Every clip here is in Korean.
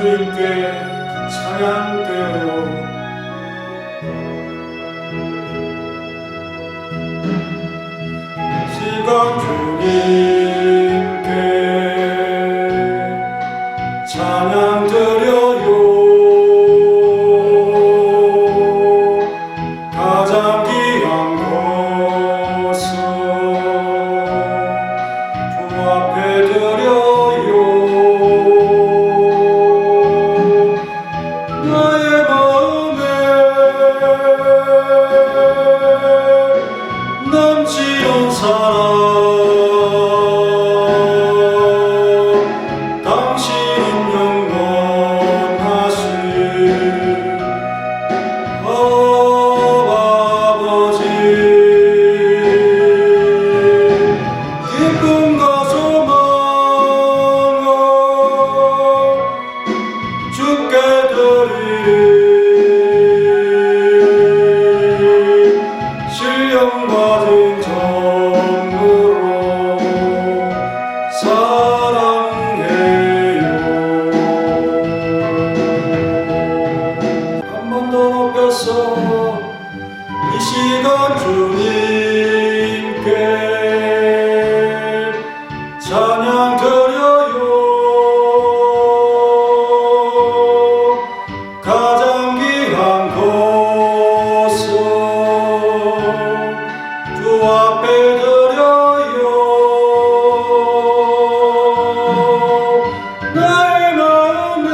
주님께 찬양되어 시간 주님께 찬양 드려요. 가장 귀한 것은 주 앞에 드려요. 나의 마음에 넘치는 사랑 실령받은 정으로 사랑해요. 한 번 더 높여서 이 시간 주님께 찬양 드려요. 가장 귀한 것은 주 앞에 드려요. 나의 마음에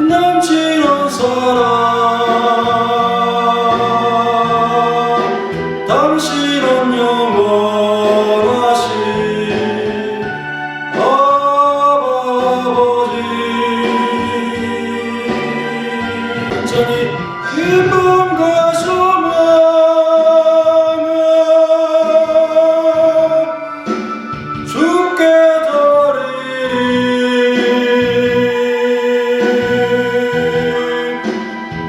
넘치는 사랑 당신은 영원하신 아버지 완전히 기쁨과 소망을 주께 드리리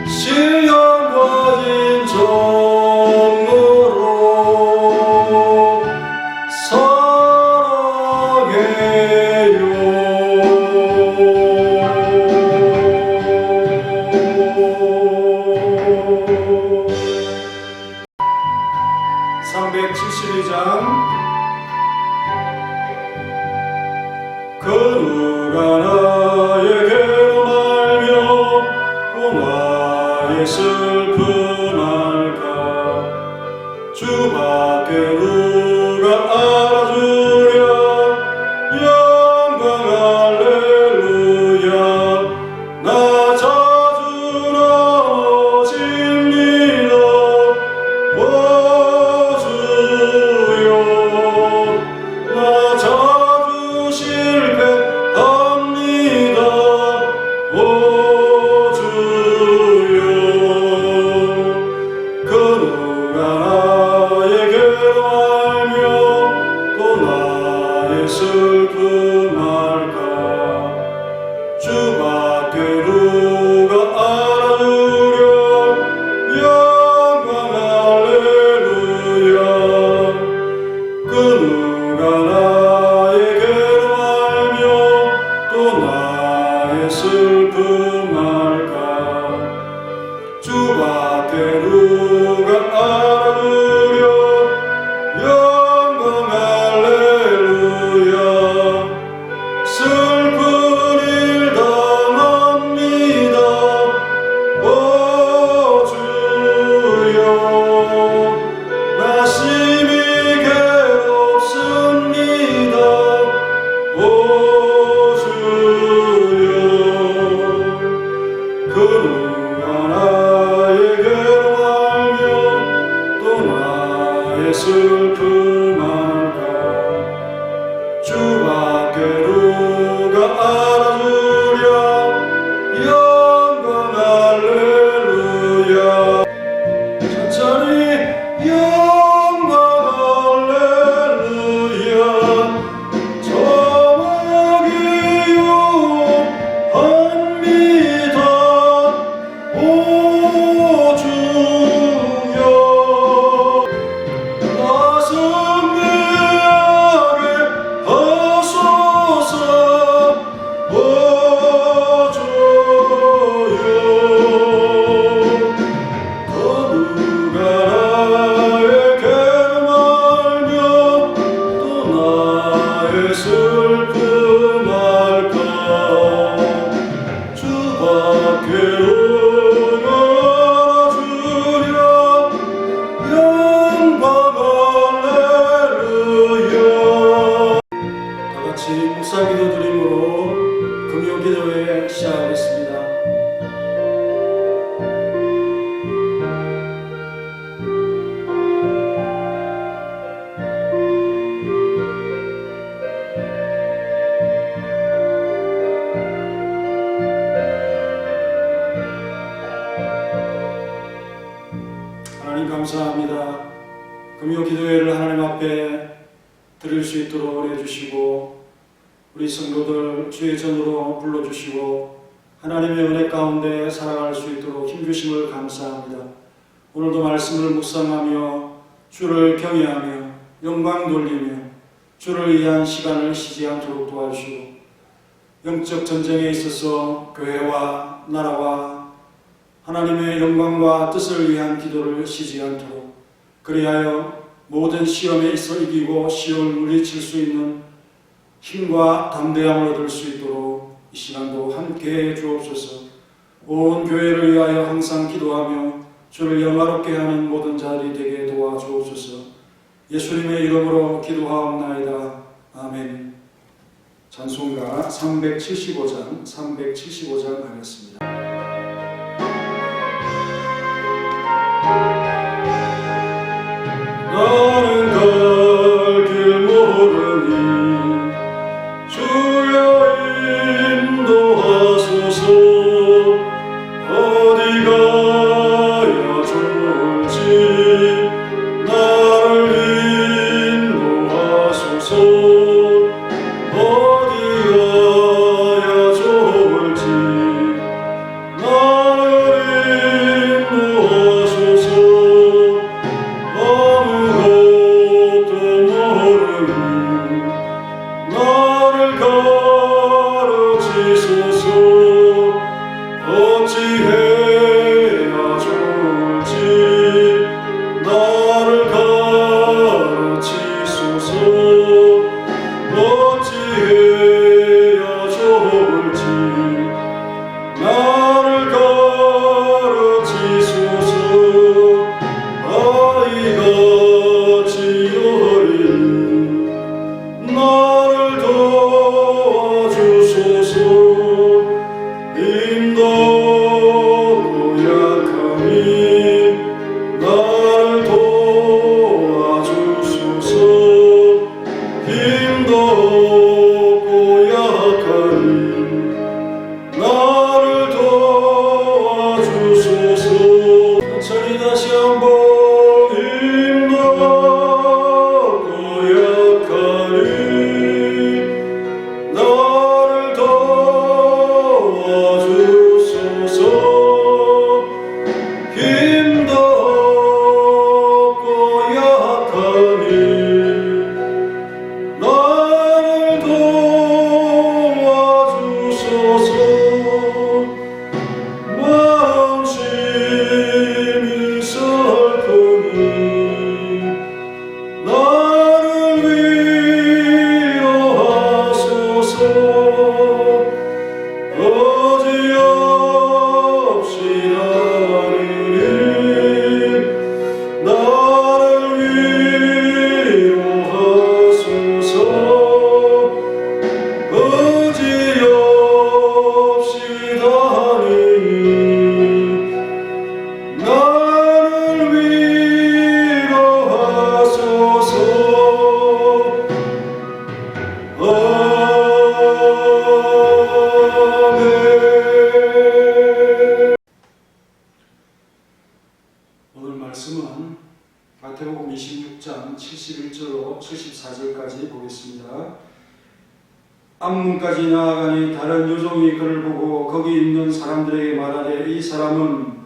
신령 가진 정으로 사랑해요. 372장 그 누가 나에게로 말며 또 나의 슬픔 알까 주밖에 누가 알아주랴 영광 할렐루야. 나 자주 넘어집니다 오 주여. 나 자주 실패합니다 오 주여. 그 누가 나에게로 알며 또 나의 슬픔 알까 주밖에 누가 알아주랴 영광 할렐루야. 그 누가 나에게로 알며 또 나의 슬픔 알까 주밖에 누가 알아주랴 영광 할렐루야. 슬픈 일 당합니다 오 주여. 나 심히 괴롭습니다 오 주여. 그 누가 나에게로 알며 또 나의 슬픔 알까 주밖에 누가 알아주랴 영광 할렐루야. 천천히 영광 할렐루야. 저막이 유혹합니다 밖으로 나주랴 영광 할렐루야. 다같이 묵상기도 드림으로 금요기도회 시작하겠습니다. 하나님 감사합니다. 금요기도회를 하나님 앞에 드릴 수 있도록 해주시고 우리 성도들 주의 전으로 불러주시고 하나님의 은혜 가운데 살아갈 수 있도록 힘주심을 감사합니다. 오늘도 말씀을 묵상하며 주를 경외하며 영광 돌리며 주를 위한 시간을 쉬지 않도록 도와주시고 영적 전쟁에 있어서 교회와 나라와 하나님의 영광과 뜻을 위한 기도를 쉬지 않도록 그리하여 모든 시험에 있어 이기고 시험을 물리칠 수 있는 힘과 담대함을 얻을 수 있도록 이 시간도 함께해 주옵소서. 온 교회를 위하여 항상 기도하며 주를 영화롭게 하는 모든 자들이 되게 도와주옵소서. 예수님의 이름으로 기도하옵나이다. 아멘. 찬송가 375장 하겠습니다. 나는 갈 길 모르니 주여 인도하소서. 어디 가야 좋을지 나를 인도하소서. 어디 가야 좋을지 나를 인도하소서. 아무것도 모르니 나를 가르치소서. 어찌해야 좋을지 나를 가르치소서. 어찌해야 좋을지 나를 가르치소서. 아이같이 어린 나를 도와주소서. 힘없고 약하니 나를 도와주소서. 힘없고 약하니 나를 도와주소서. 천천히 다시 한번 힘없고 약하니 나를 도와주소서. 힘없고 약하니 나를 도와주소서. 마음심이 슬프니 나를 위로하소서. 어지없이 다니니 나를 위로하소서. 어지없이 다니니 나를 위로하소서. 아멘. 오늘 말씀은 마태복음 26장 71절로 74절까지 보겠습니다. 앞문까지 나아가니 다른 요종이 그를 보고 거기 있는 사람들에게 말하되 이 사람은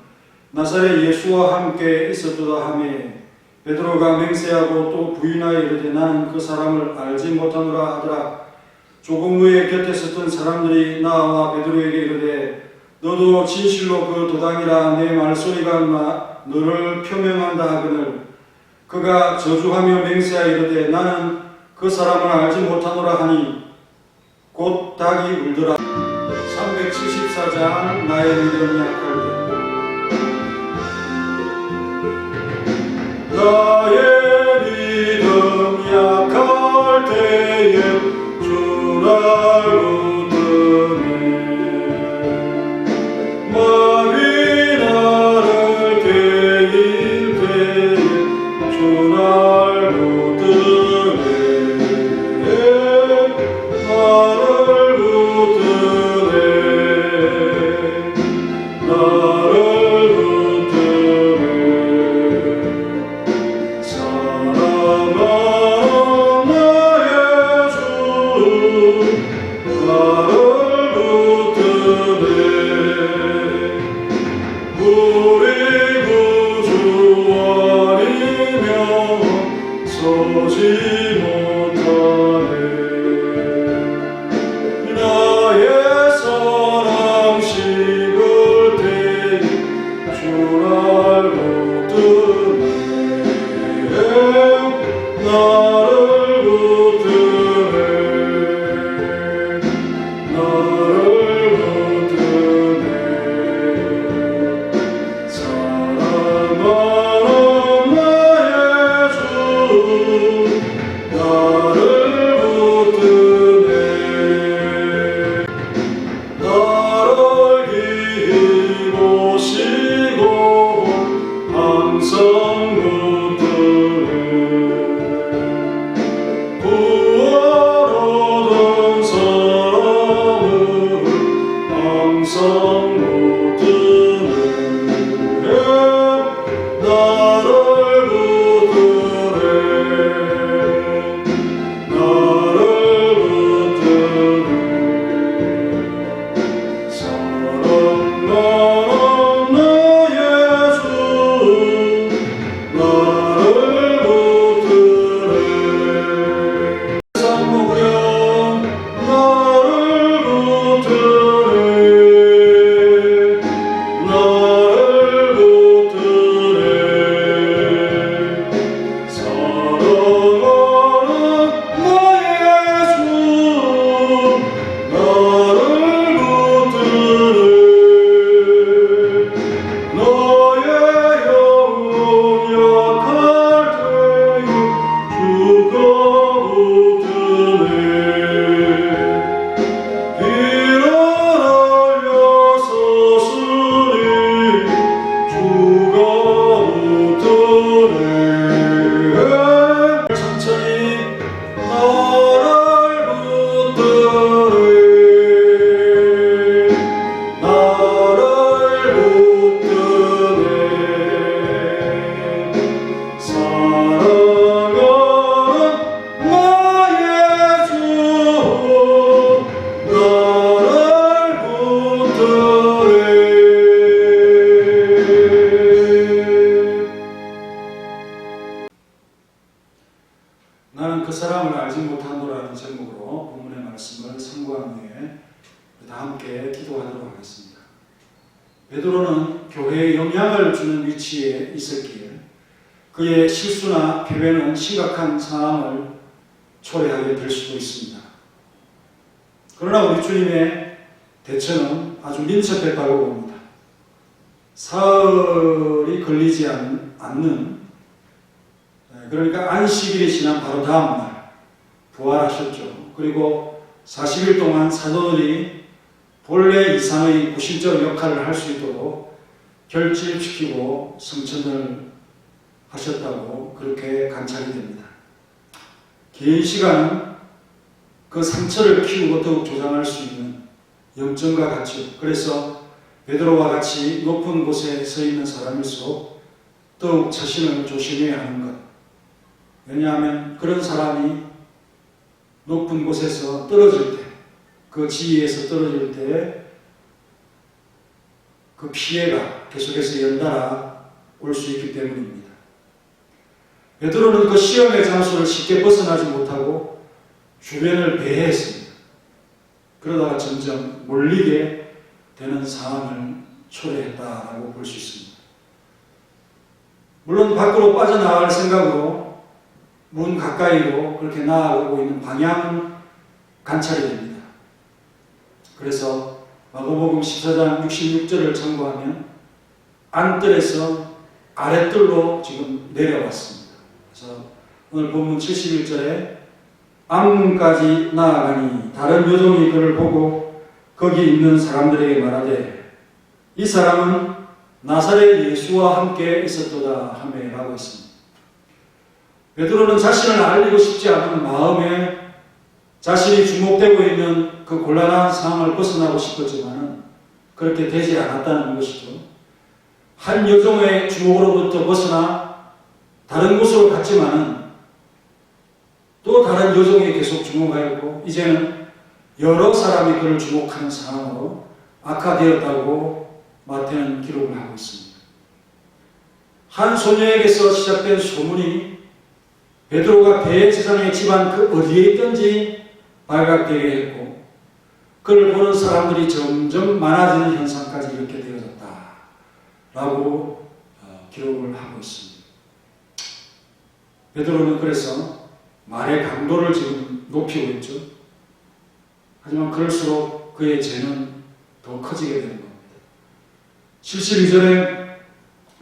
나사렛 예수와 함께 있었도다 하매 베드로가 맹세하고 또 부인하여 이르되 나는 그 사람을 알지 못하노라 하더라. 조금 후에 곁에 섰던 사람들이 나와 베드로에게 이르되 너도 진실로 그 도당이라 내 말소리가 너를 표명한다 하거늘 그가 저주하며 맹세하여 이르되 나는 그 사람을 알지 못하노라 하니 곧 닭이 울더라. 375 74장 나의 믿음 약할 때 나의 믿음 약할 때에 주 알고 뜨네 마귀 나를 깨일 때에 주 알고 뜨네 나를 붙드네 나를 붙드네 사랑하는 나의 주 나를 붙드네 우리 구주 아니면 서지 못하네 나의 사랑 식을 때 주 알고 뜨네 나를 붙드네 나를 붙드네 사랑하는 나의 주 나를 붙드네 나를 기모시고 항상 붙드네 구원 얻은 사람을 항상 붙드네 나를 붙드네 나를 붙드네 사랑하는 나의 주 나를 붙드네 세상 먹으려 나를 붙드네 나를 붙드네 사랑하는 나의 주 나를 붙드네 너의 영혼 약할 때에 주가 붙드네 길을 알려서으니 주가 붙드네 천천히 나를 붙드네 나를 붙드네 사랑하는 나의 주 나를 붙드네 나는 그 사람을 알지 못하노라는 제목으로 본문의 말씀을 상고한 후에 다 함께 기도하도록 하겠습니다. 베드로는 교회에 영향을 주는 위치에 있었기에 그의 실수나 패배는 심각한 상황을 초래하게 될 수도 있습니다. 그러나 우리 주님의 대처는 아주 민첩했다고 봅니다. 사흘이 걸리지 않는 그러니까 안식일이 지난 바로 다음 날 부활하셨죠. 그리고 40일 동안 사도들이 본래 이상의 구실적 역할을 할 수 있도록 결집시키고 성천을 하셨다고 그렇게 관찰이 됩니다. 긴 시간은 그 상처를 키우고 더욱 조장할 수 있는 염증과 같죠. 그래서 베드로와 같이 높은 곳에 서 있는 사람일수록 더욱 자신을 조심해야 하는 것. 왜냐하면 그런 사람이 높은 곳에서 떨어질 때, 그 지위에서 떨어질 때 그 피해가 계속해서 연달아 올 수 있기 때문입니다. 베드로는 그 시험의 장소를 쉽게 벗어나지 못하고 주변을 배회했습니다. 그러다가 점점 몰리게 되는 상황을 초래했다라고 볼 수 있습니다. 물론 밖으로 빠져나갈 생각으로 문 가까이로 그렇게 나아가고 있는 방향은 관찰이 됩니다. 그래서 마가복음 14장 66절을 참고하면 안뜰에서 아랫뜰로 지금 내려왔습니다. 그래서 오늘 본문 71절에 암문까지 나아가니 다른 요종이 그를 보고 거기 있는 사람들에게 말하되 이 사람은 나사렛 예수와 함께 있었도다 하며 라고 했습니다. 베드로는 자신을 알리고 싶지 않은 마음에 자신이 주목되고 있는 그 곤란한 상황을 벗어나고 싶었지만 그렇게 되지 않았다는 것이죠. 한 여종의 주목으로부터 벗어나 다른 곳으로 갔지만은 또 다른 여종이 계속 주목하였고 이제는 여러 사람이 그를 주목하는 상황으로 악화되었다고 마태는 기록을 하고 있습니다. 한 소녀에게서 시작된 소문이 베드로가 대제사장의 집안 그 어디에 있든지 발각되게 했고 그를 보는 사람들이 점점 많아지는 현상까지 이렇게 되어졌다라고 기록을 하고 있습니다. 베드로는 그래서 말의 강도를 지금 높이고 있죠. 하지만 그럴수록 그의 죄는 더 커지게 되는 겁니다. 72절에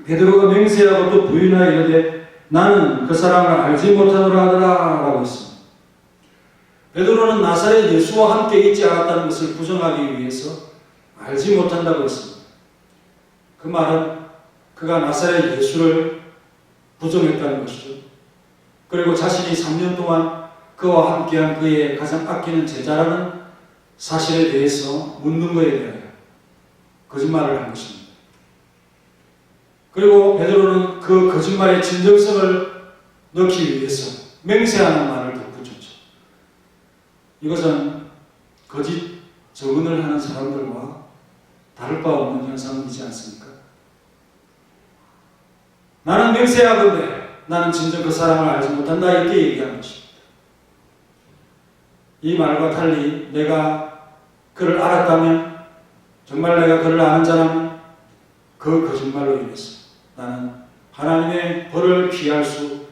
베드로가 맹세하고 또 부인하여 이르되 나는 그 사람을 알지 못하노라 하더라 라고 했습니다. 베드로는 나사렛 예수와 함께 있지 않았다는 것을 부정하기 위해서 알지 못한다고 했습니다. 그 말은 그가 나사렛 예수를 부정했다는 것이죠. 그리고 자신이 3년 동안 그와 함께한 그의 가장 아끼는 제자라는 사실에 대해서 묻는 것에 대하여 거짓말을 한 것입니다. 그리고 베드로는 그 거짓말의 진정성을 넣기 위해서 맹세하는 말을 덧붙였죠. 이것은 거짓 증언을 하는 사람들과 다를 바 없는 현상이지 않습니까? 나는 맹세하건대 나는 진정 그 사람을 알지 못한다 이렇게 얘기한 것입니다. 이 말과 달리 내가 그를 알았다면 정말 내가 그를 아는 자라면 그 거짓말로 인해서 나는 하나님의 벌을 피할 수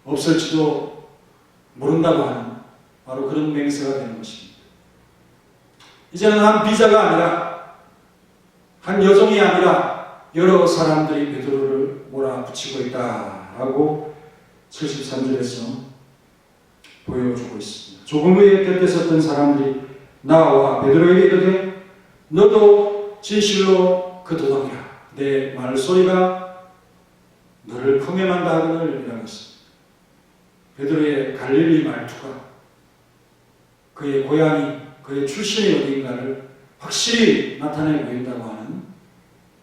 없을지도 모른다고 하는 바로 그런 맹세가 되는 것입니다. 이제는 한 비자가 아니라 한 여종이 아니라 여러 사람들이 베드로를 몰아붙이고 있다라고 73절에서 보여주고 있습니다. 조금 후에 곁에 섰던 사람들이 나와 베드로에게 이르되 너도 진실로 그 도덕이라 내 말소리가 너를 풍해만다 하거늘 이라고 했습니다. 베드로의 갈릴리 말투가 그의 고향이 그의 출신이 어디인가를 확실히 나타내 보인다고 하는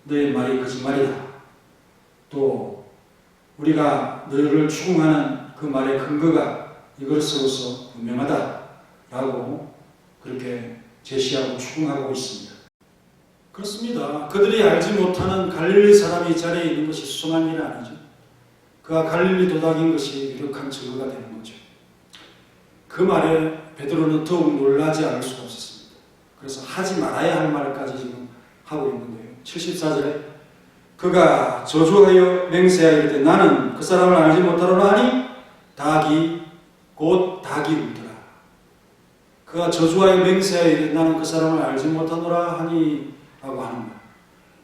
너의 말이 거짓말이다. 또 우리가 너를 추궁하는 그 말의 근거가 이것으로서 분명하다라고 그렇게 제시하고 추궁하고 있습니다. 그렇습니다. 그들이 알지 못하는 갈릴리 사람이 이 자리에 있는 것이 수상한 일은 아니죠. 그가 갈릴리 도닥인 것이 유력한 증거가 되는 거죠. 그 말에 베드로는 더욱 놀라지 않을 수가 없었습니다. 그래서 하지 말아야 할 말까지 지금 하고 있는 거예요. 74절에 그가 저주하여 맹세하여 이르되 나는 그 사람을 알지 못하노라 하니 닭이 곧 닭이 울더라. 그가 저주하여 맹세하여 이르되 나는 그 사람을 알지 못하노라 하니 라고 하는 거예요.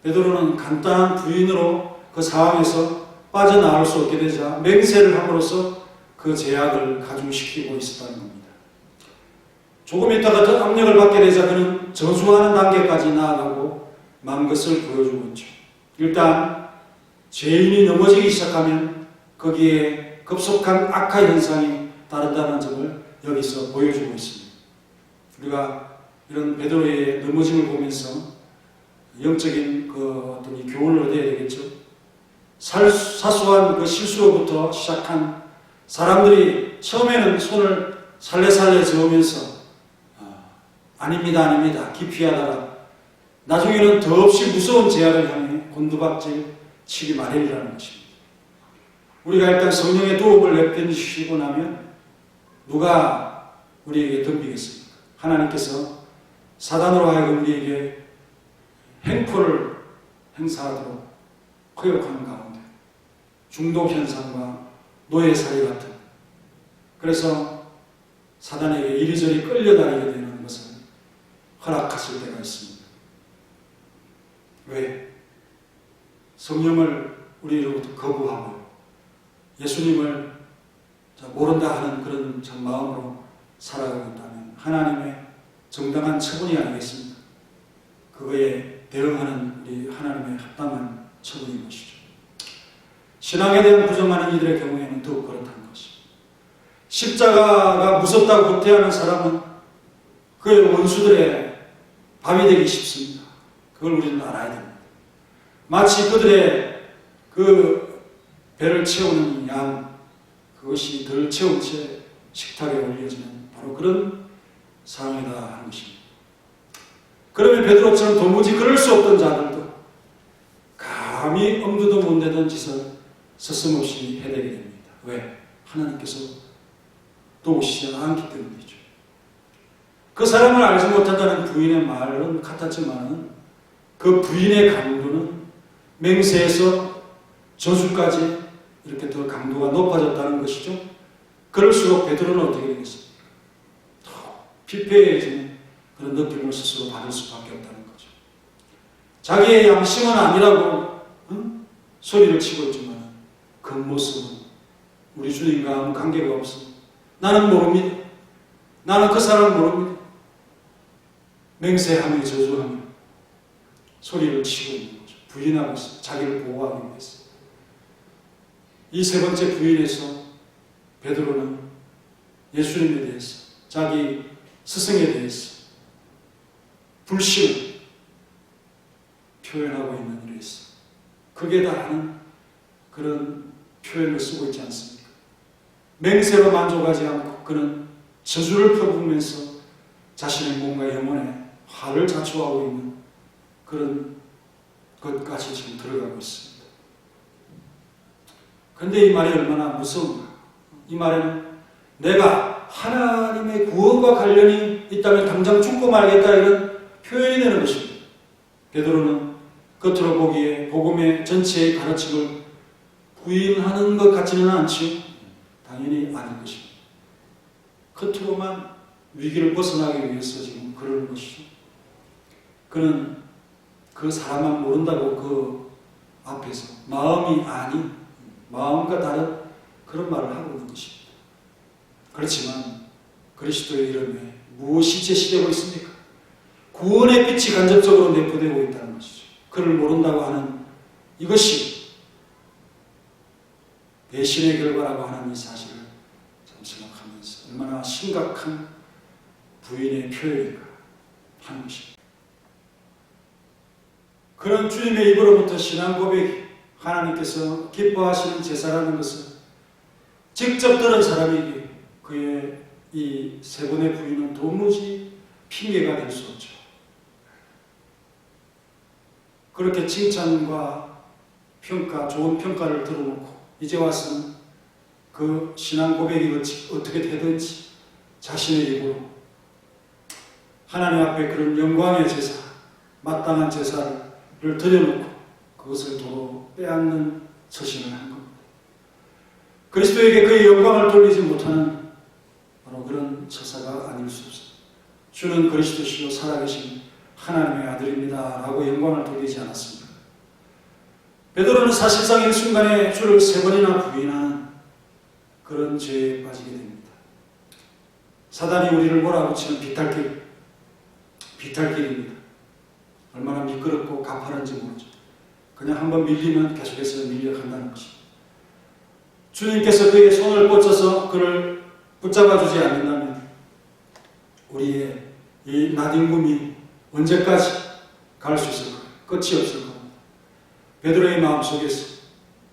베드로는 간단한 부인으로 그 상황에서 빠져나올 수 없게 되자 맹세를 함으로써 그 제약을 가중시키고 있었다는 겁니다. 조금 있다가 더 압력을 받게 되자 그는 저주하는 단계까지 나아가고 만 것을 보여주고 있죠. 일단 죄인이 넘어지기 시작하면 거기에 급속한 악화 현상이 따른다는 점을 여기서 보여주고 있습니다. 우리가 이런 베드로의 넘어짐을 보면서 영적인 그 어떤 이 교훈을 얻어야 되겠죠. 사소한 그 실수로부터 시작한 사람들이 처음에는 손을 살래살래 저으면서 아닙니다 기피하다가 나중에는 더없이 무서운 제약을 향해 곤두박질 치기 마련이라는 것입니다. 우리가 일단 성령의 도움을 내빼시고 나면 누가 우리에게 덤비겠습니까? 하나님께서 사단으로 하여금 우리에게 행포를 행사하도록 허용하는 가운데 중독 현상과 노예살이 같은 그래서 사단에게 이리저리 끌려다니게 되는 것은 허락하실 때가 있습니다. 왜? 성령을 우리로부터 거부하고 예수님을 모른다 하는 그런 마음으로 살아가고 있다면 하나님의 정당한 처분이 아니겠습니까? 그거에 대응하는 우리 하나님의 합당한 처분인 것이죠. 신앙에 대한 부정하는 이들의 경우에는 더욱 그렇다는 것이죠. 십자가가 무섭다고 구태하는 사람은 그의 원수들의 밥이 되기 쉽습니다. 그걸 우리는 알아야 됩니다. 마치 그들의 그 배를 채우는 양, 그것이 덜 채운 채 식탁에 올려지는 바로 그런 상황이다 하는 것입니다. 그러면 베드로처럼 도무지 그럴 수 없던 자들도 감히 엄두도 못 내던 짓을 서슴없이 해내게 됩니다. 왜? 하나님께서 도우시지 않기 때문이죠. 그 사람을 알지 못한다는 부인의 말은 같았지만 그 부인의 강도는 맹세에서 저주까지 이렇게 더 강도가 높아졌다는 것이죠. 그럴수록 베드로는 어떻게 되겠습니까? 더 피폐해지는 그런 느낌을 스스로 받을 수밖에 없다는 거죠. 자기의 양심은 아니라고 소리를 치고 있지만 겉모습은 우리 주님과 아무 관계가 없습니다. 나는 모릅니다. 나는 그 사람을 모릅니다. 맹세하며 저주하며 소리를 치고 있는 거죠. 부인하고 있어요. 자기를 보호하기 위해서. 이 세 번째 부인에서 베드로는 예수님에 대해서, 자기 스승에 대해서 불신을 표현하고 있는 일이 있어. 극에 달하는 그런 표현을 쓰고 있지 않습니까? 맹세로 만족하지 않고 그는 저주를 펴부으면서 자신의 몸과 영혼에 화를 자초하고 있는 그런 것까지 지금 들어가고 있습니다. 그런데 이 말이 얼마나 무서운가? 이 말에는 내가 하나님의 구원과 관련이 있다면 당장 죽고 말겠다 이런 표현이 되는 것입니다. 베드로는 겉으로 보기에 복음의 전체의 가르침을 부인하는 것 같지는 않지요. 당연히 아닌 것입니다. 겉으로만 위기를 벗어나기 위해서 지금 그러는 것이죠. 그는 그 사람만 모른다고 그 앞에서 마음이 아닌 마음과 다른 그런 말을 하고 있는 것입니다. 그렇지만 그리스도의 이름에 무엇이 제시되고 있습니까? 구원의 빛이 간접적으로 내포되고 있다는 것이죠. 그를 모른다고 하는 이것이 배신의 결과라고 하는 이 사실을 참 생각하면서 얼마나 심각한 부인의 표현인가 하는 것입니다. 그런 주님의 입으로부터 신앙 고백이 하나님께서 기뻐하시는 제사라는 것을 직접 들은 사람에게 그의 이 세 번의 부인은 도무지 핑계가 될 수 없죠. 그렇게 칭찬과 평가, 좋은 평가를 들어놓고 이제 와서는 그 신앙 고백이 어떻게 되든지 자신의 입으로 하나님 앞에 그런 영광의 제사, 마땅한 제사를 드려놓고 그것을 도로 빼앗는 처신을 한 겁니다. 그리스도에게 그의 영광을 돌리지 못하는 바로 그런 처사가 아닐 수 없습니다. 주는 그리스도시요 살아계신 하나님의 아들입니다 라고 영광을 돌리지 않았습니다. 베드로는 사실상 일순간에 주를 세 번이나 부인하는 그런 죄에 빠지게 됩니다. 사단이 우리를 몰아붙이는 비탈길입니다. 얼마나 미끄럽고 가파른지 모르죠. 그냥 한번 밀리면 계속해서 밀려간다는 것입니다. 주님께서 그의 손을 뻗쳐서 그를 붙잡아주지 않는다면 우리의 이 나뒹굼이 언제까지 갈 수 있을까요? 끝이 없을 겁니다. 베드로의 마음속에서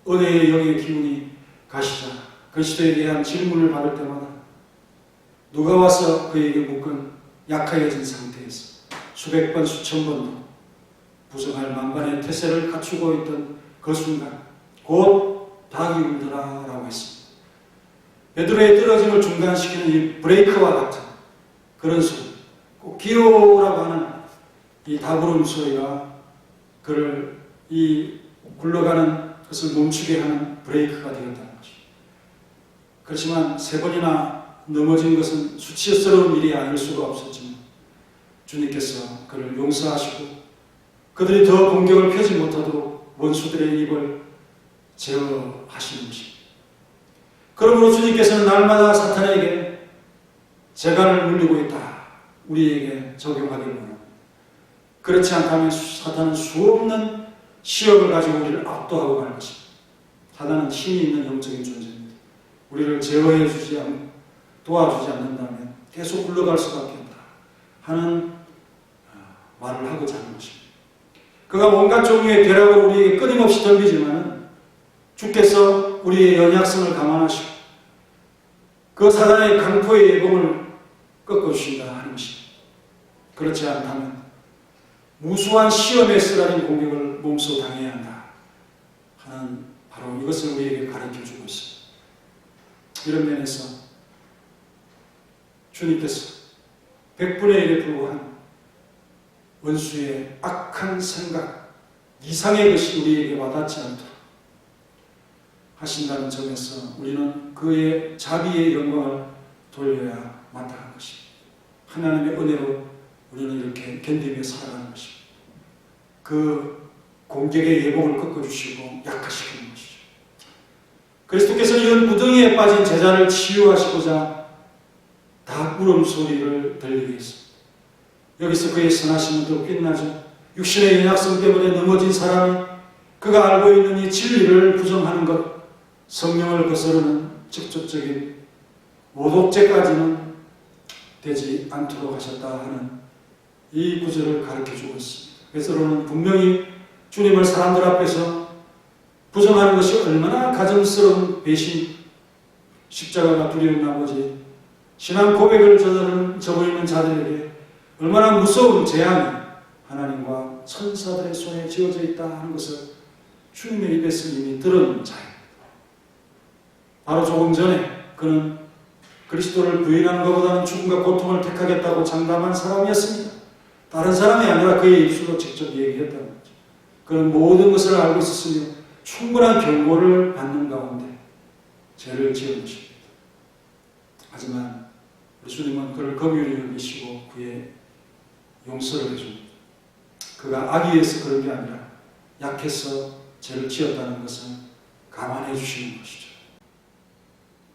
은혜의 영의 기운이 가시자 그리스도에 대한 질문을 받을 때마다 누가 와서 그에게 묶은 약하여진 상태에서 수백 번 수천 번도 부정할 만반의 태세를 갖추고 있던 그 순간 곧 닭이 울더라 라고 했습니다. 베드로의 떨어짐을 중단시키는 이 브레이크와 같은 그런 소리, 꼭 기호라고 하는 이 다부름 소리가 그를 이 굴러가는 것을 멈추게 하는 브레이크가 되었다는 것입니다. 그렇지만 세 번이나 넘어진 것은 수치스러운 일이 아닐 수가 없었지만 주님께서 그를 용서하시고 그들이 더 공격을 펴지 못하도록 원수들의 입을 제어하시는 것입니다. 그러므로 주님께서는 날마다 사탄에게 재간을 물리고 있다, 우리에게 적용하기를 원합니다. 그렇지 않다면 사탄은 수없는 시험을 가지고 우리를 압도하고 갈 것입니다. 사탄은 힘이 있는 영적인 존재입니다. 우리를 제어해 주지 않고 도와주지 않는다면 계속 굴러갈 수밖에 없다 하는 말을 하고자 하는 것입니다. 그가 온갖 종류의 벼락을 우리에게 끊임없이 던지지만 주께서 우리의 연약성을 감안하시고 그 사단의 강포의 예봉을 꺾어주신다 하는 것입니다. 그렇지 않다면 무수한 시험에 쓰라린 공격을 몸소 당해야 한다 하는 바로 이것을 우리에게 가르쳐주고 있습니다. 이런 면에서 주님께서 100분의 1에 불과한 원수의 악한 생각 이상의 것이 우리에게 와닿지 않도록 하신다는 점에서 우리는 그의 자비의 영광을 돌려야 마땅한 것입니다. 하나님의 은혜로 우리는 이렇게 견디며 살아가는 것입니다. 그 공격의 예복을 꺾어주시고 약화시키는 것이죠. 그리스도께서 이런 구덩이에 빠진 제자를 치유하시고자 닭 울음소리를 들리게 했습니다. 여기서 그의 선하심은 더 빛나죠. 육신의 연약성 때문에 넘어진 사람이 그가 알고 있는 이 진리를 부정하는 것, 성령을 거스르는 직접적인 모독죄까지는 되지 않도록 하셨다 하는 이 구절을 가르쳐주고 있습니다. 베드로는 분명히 주님을 사람들 앞에서 부정하는 것이 얼마나 가증스러운 배신, 십자가가 두려운 나머지 신앙 고백을 저버리는 자들에게 얼마나 무서운 재앙이 하나님과 천사들의 손에 지어져 있다 하는 것을 주님의 입에서 이미 들은 자입니다. 바로 조금 전에 그는 그리스도를 부인하는 것보다는 죽음과 고통을 택하겠다고 장담한 사람이었습니다. 다른 사람이 아니라 그의 입술로 직접 얘기했다는 거죠. 그는 모든 것을 알고 있었으며 충분한 경고를 받는 가운데 죄를 지은 것입니다. 하지만 우리 주님은 그를 긍휼히 여기시고 그의 용서를 해줍니다. 그가 악의에서 그런 게 아니라 약해서 죄를 지었다는 것을 감안해 주시는 것이죠.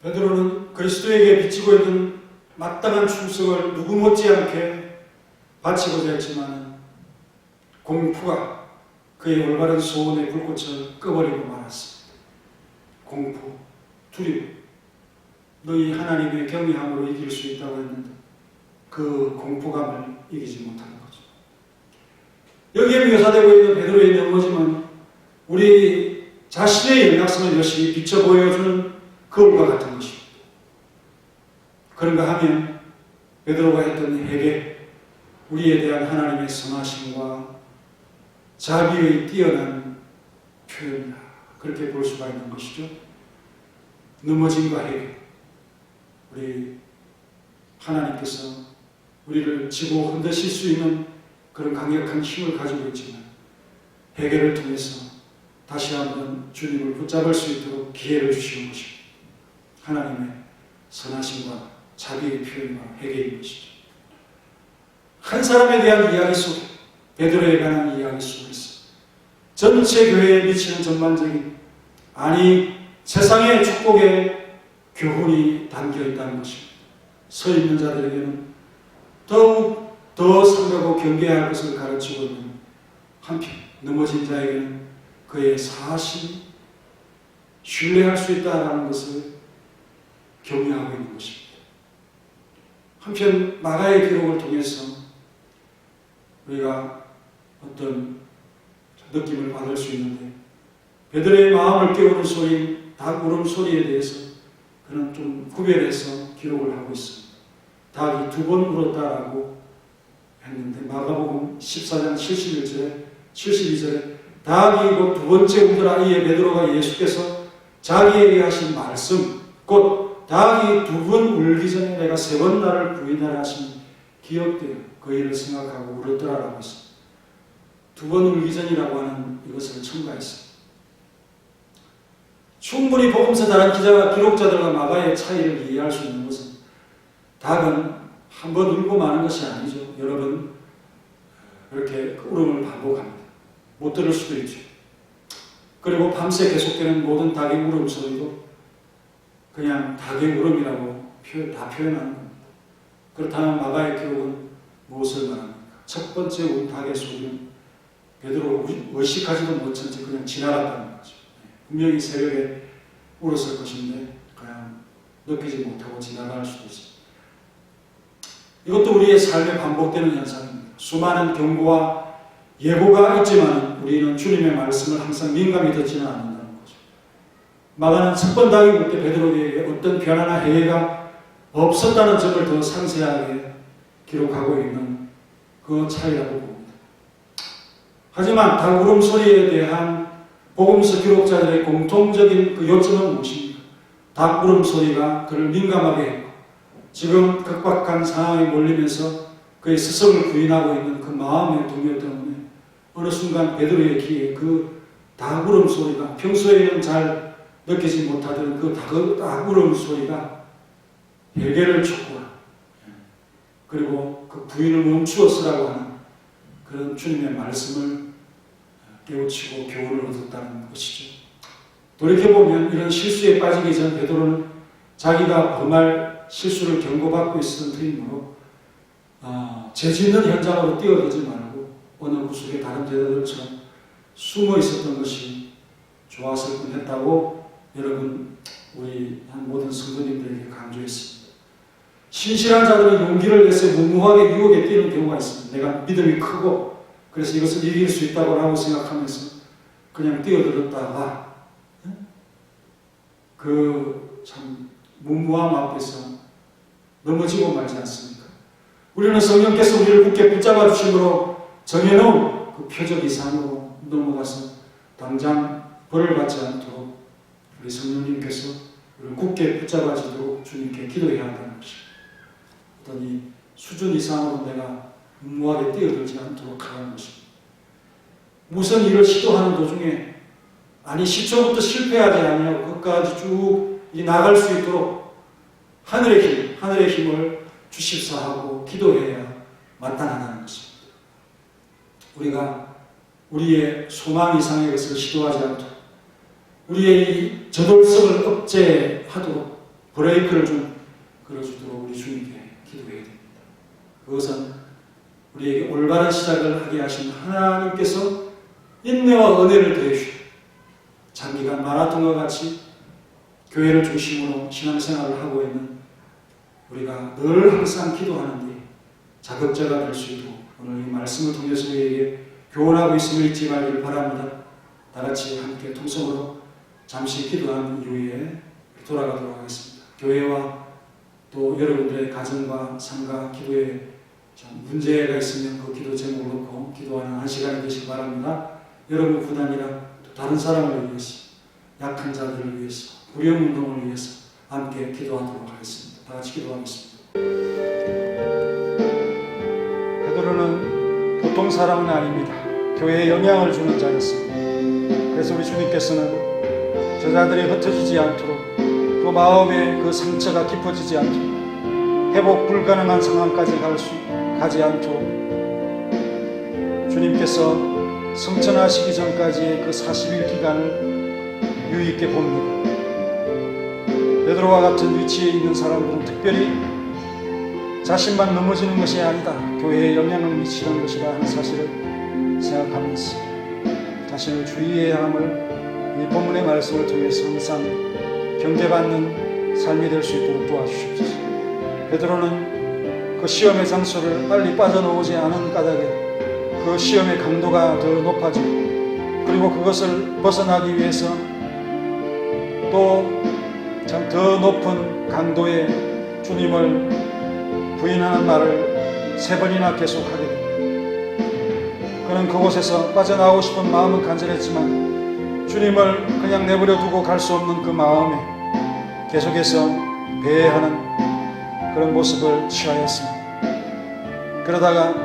베드로는 그리스도에게 비치고 있는 마땅한 충성을 누구 못지않게 바치고자 했지만 공포가 그의 올바른 소원의 불꽃을 꺼버리고 말았습니다. 공포, 두려움, 너희 하나님의 경외함으로 이길 수 있다고 했는데 그 공포감을 이기지 못하는 거죠. 여기에 묘사되고 있는 베드로의 넘어짐은 우리 자신의 연약성을 열심히 비춰 보여주는 거울과 같은 것입니다. 그런가 하면 베드로가 했던 회개, 우리에 대한 하나님의 선하심과 자비의 뛰어난 표현이다. 그렇게 볼 수가 있는 것이죠. 넘어짐과 회개, 우리 하나님께서 우리를 지고 흔드실 수 있는 그런 강력한 힘을 가지고 있지만 회개를 통해서 다시 한번 주님을 붙잡을 수 있도록 기회를 주시는 것입니다. 하나님의 선하심과 자비의 표현과 회개인 것이죠. 한 사람에 대한 이야기 속에, 베드로에 관한 이야기 속에서 전체 교회에 미치는 전반적인, 아니 세상의 축복의 교훈이 담겨 있다는 것입니다. 서 있는 자들에게는 더욱 더 삼가고 경계해야 할 것을 가르치고 있는 한편, 넘어진 자에게는 그의 사실이 신뢰할 수 있다는 것을 격려하고 있는 것입니다. 한편 마가의 기록을 통해서 우리가 어떤 느낌을 받을 수 있는데, 베드로의 마음을 깨우는 소리, 닭 울음소리에 대해서 그는 좀 구별해서 기록을 하고 있습니다. 닭이 2번 울었다라고 했는데 마가복음 14장 72절에 닭이 곧 2번째 울더라. 이에 베드로가 예수께서 자기에게 하신 말씀, 곧 닭이 2번 울기 전에 내가 3번 나를 부인하라 하신 기억되어 그 일을 생각하고 울었더라라고 했습니다. 2번 울기 전이라고 하는 이것을 첨가했습니다. 충분히 복음서 다른 기록자들과 마가의 차이를 이해할 수 있는 것은 닭은 한 번 울고 마는 것이 아니죠. 여러 번 이렇게 울음을 반복합니다. 못 들을 수도 있죠. 그리고 밤새 계속되는 모든 닭의 울음소리도 그냥 닭의 울음이라고 다 표현하는 겁니다. 그렇다면 마가의 기록은 무엇을 말합니까? 첫 번째 운 닭의 소리는 베드로가 의식하지도 못한 채 그냥 지나갔다는 거죠. 분명히 새벽에 울었을 것인데 그냥 느끼지 못하고 지나갈 수도 있습니다. 이것도 우리의 삶에 반복되는 현상입니다. 수많은 경고와 예고가 있지만 우리는 주님의 말씀을 항상 민감히 듣지는 않는다는 거죠. 마가는 첫 번 닭이 울 때 베드로에게 어떤 변화나 해해가 없었다는 점을 더 상세하게 기록하고 있는 그 차이라고 봅니다. 하지만 닭 울음소리에 대한 복음서 기록자들의 공통적인 그 요점은 무엇입니까? 닭 울음소리가 그를 민감하게 했고 지금 각박한 상황에 몰리면서 그의 스승을 부인하고 있는 그 마음의 동요 때문에 어느 순간 베드로의 귀에 그 닭 울음소리가 평소에는 잘 느끼지 못하던 그 닭 울음소리가 회개를 촉구하는 그리고 그 부인을 멈추어 쓰라고 하는 그런 주님의 말씀을 깨우치고 교훈을 얻었다는 것이죠. 돌이켜보면 이런 실수에 빠지기 전 베드로는 자기가 범할 실수를 경고받고 있었던 터이므로 죄 짓는 현장으로 뛰어들지 말고 어느 구석에 다른 제자들처럼 숨어 있었던 것이 좋았을 뻔했다고 여러분 우리 한 모든 성도님들에게 강조했습니다. 신실한 자들은 용기를 내서 무모하게 유혹에 뛰는 경우가 있습니다. 내가 믿음이 크고 그래서 이것을 이길 수 있다고 라고 생각하면서 그냥 뛰어들었다가 그 참 무모함 앞에서 넘어지고 말지 않습니까? 우리는 성령께서 우리를 굳게 붙잡아 주심으로 정해놓은 그 표적 이상으로 넘어가서 당장 벌을 받지 않도록 우리 성령님께서 우리를 굳게 붙잡아주도록 주님께 기도해야 한다는 것입니다. 어떤 이 수준 이상으로 내가 무모하게 뛰어들지 않도록 하는 것입니다. 무슨 일을 시도하는 도중에 아니 시초부터 실패하지 아니하고 끝까지 쭉 나갈 수 있도록 하늘의 힘을 주십사 하고 기도해야 마땅하다는 것입니다. 우리가 우리의 소망 이상의 것을 시도하지 않도록 우리의 이 저돌성을 억제하도록 브레이크를 좀 걸어주도록 우리 주님께 기도해야 됩니다. 그것은 우리에게 올바른 시작을 하게 하신 하나님께서 인내와 은혜를 더해주시고 장기간 마라톤과 같이 교회를 중심으로 신앙생활을 하고 있는 우리가 늘 항상 기도하는 데 자극자가 될 수 있도록 오늘 이 말씀을 통해서 우리에게 교훈하고 있음을 잊지 말기를 바랍니다. 다 같이 함께 통성으로 잠시 기도한 이후에 돌아가도록 하겠습니다. 교회와 또 여러분들의 가정과 삶과 기도에 문제가 있으면 그 기도 제목을 놓고 기도하는 한 시간이 되시기 바랍니다. 여러분뿐 아니라 또 다른 사람을 위해서 약한 자들을 위해서 구령운동을 위해서 함께 기도하도록 하겠습니다. 다 같이 기도하겠습니다. 베드로는 보통 사람은 아닙니다. 교회에 영향을 주는 자였습니다. 그래서 우리 주님께서는 제자들이 흩어지지 않도록 또 마음의 그 상처가 깊어지지 않도록 회복 불가능한 상황까지 가지 않도록 주님께서 성천하시기 전까지의 그 40일 기간을 유의 있게 봅니다. 베드로와 같은 위치에 있는 사람들은 특별히 자신만 넘어지는 것이 아니다. 교회에 영향을 미치는 것이다 하는 사실을 생각하면서 자신을 주의해야 함을 이 본문의 말씀을 통해서 항상 경계받는 삶이 될 수 있도록 도와주십시오. 베드로는 그 시험의 장소를 빨리 빠져나오지 않은 까닭에 그 시험의 강도가 더 높아지고 그리고 그것을 벗어나기 위해서 또 참 더 높은 강도의 주님을 부인하는 말을 3번이나 계속하게 됩니다. 그는 그곳에서 빠져나오고 싶은 마음은 간절했지만 주님을 그냥 내버려 두고 갈 수 없는 그 마음에 계속해서 배회하는 그런 모습을 취하였습니다. 그러다가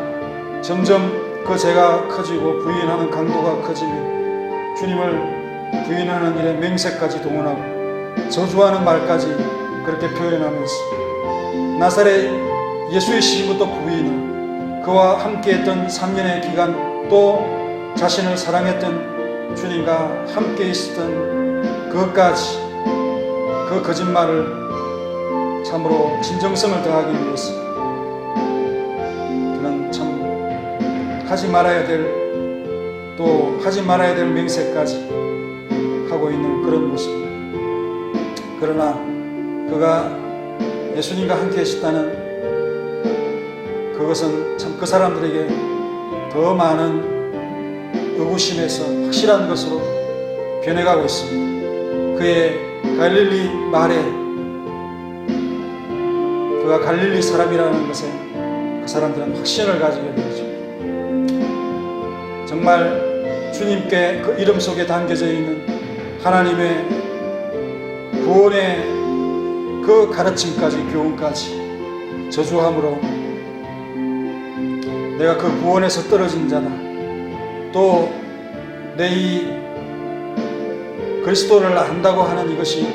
점점 그 죄가 커지고 부인하는 강도가 커지며 주님을 부인하는 일에 맹세까지 동원하고 저주하는 말까지 그렇게 표현하면서 나사렛 예수의 시부터 부인을 그와 함께했던 3년의 기간, 또 자신을 사랑했던 주님과 함께 있었던 그것까지, 그 거짓말을 참으로 진정성을 더하기 위해서 그는 참 하지 말아야 될, 또 하지 말아야 될 맹세까지 하고 있는 그런 모습입니다. 그러나 그가 예수님과 함께 하셨다는 그것은 참 그 사람들에게 더 많은 의구심에서 확실한 것으로 변해가고 있습니다. 그의 갈릴리 말에, 그가 갈릴리 사람이라는 것에 그 사람들은 확신을 가지게 되죠. 정말 주님께 그 이름 속에 담겨져 있는 하나님의 구원의 그 가르침까지, 교훈까지 저주함으로 내가 그 구원에서 떨어진 자다, 또 내 이 그리스도를 안다고 하는 이것이,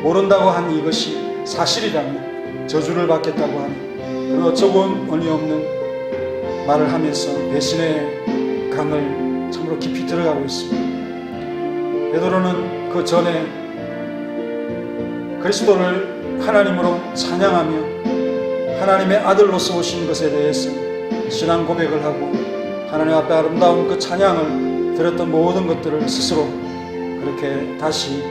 모른다고 한 이것이 사실이라면 저주를 받겠다고 하는 그런 어처구니 없는 말을 하면서 배신의 강을 참으로 깊이 들어가고 있습니다. 베드로는 그 전에 그리스도를 하나님으로 찬양하며 하나님의 아들로서 오신 것에 대해서 신앙 고백을 하고 하나님 앞에 아름다운 그 찬양을 드렸던 모든 것들을 스스로 그렇게 다시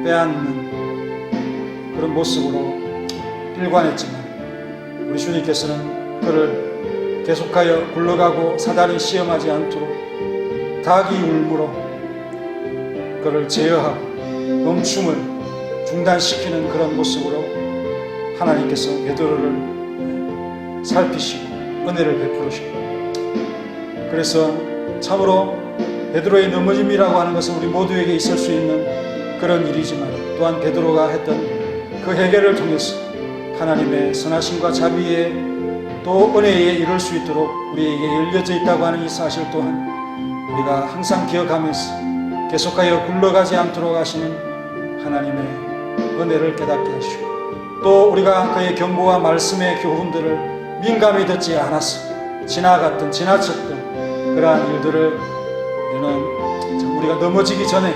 빼앗는 그런 모습으로 일관했지만, 우리 주님께서는 그를 계속하여 굴러가고 사단이 시험하지 않도록 닭이 울므로 그를 제어하고 멈춤을 중단시키는 그런 모습으로 하나님께서 베드로를 살피시고 은혜를 베풀으시고, 그래서 참으로 베드로의 넘어짐이라고 하는 것은 우리 모두에게 있을 수 있는 그런 일이지만, 또한 베드로가 했던 그 해결을 통해서 하나님의 선하심과 자비에 또 은혜에 이룰 수 있도록 우리에게 열려져 있다고 하는 이 사실 또한 우리가 항상 기억하면서 계속하여 굴러가지 않도록 하시는 하나님의 은혜를 깨닫게 하시고, 또 우리가 그의 경고와 말씀의 교훈들을 민감히 듣지 않아서 지나갔던, 지나쳤던 그러한 일들을 우리는 우리가 넘어지기 전에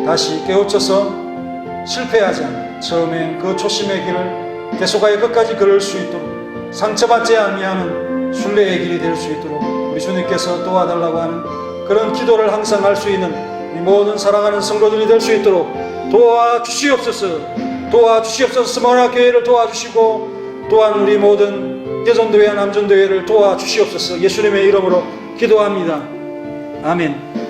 다시 깨우쳐서 실패하지 않는, 처음에 그 초심의 길을 계속하여 끝까지 걸을 수 있도록, 상처받지 아니하는 순례의 길이 될 수 있도록 우리 주님께서 도와달라고 하는 그런 기도를 항상 할 수 있는 이 모든 사랑하는 성도들이 될 수 있도록 도와주시옵소서. 스마나 교회를 도와주시고, 또한 우리 모든 개전도회, 남전도회를 도와주시옵소서. 예수님의 이름으로 기도합니다. 아멘.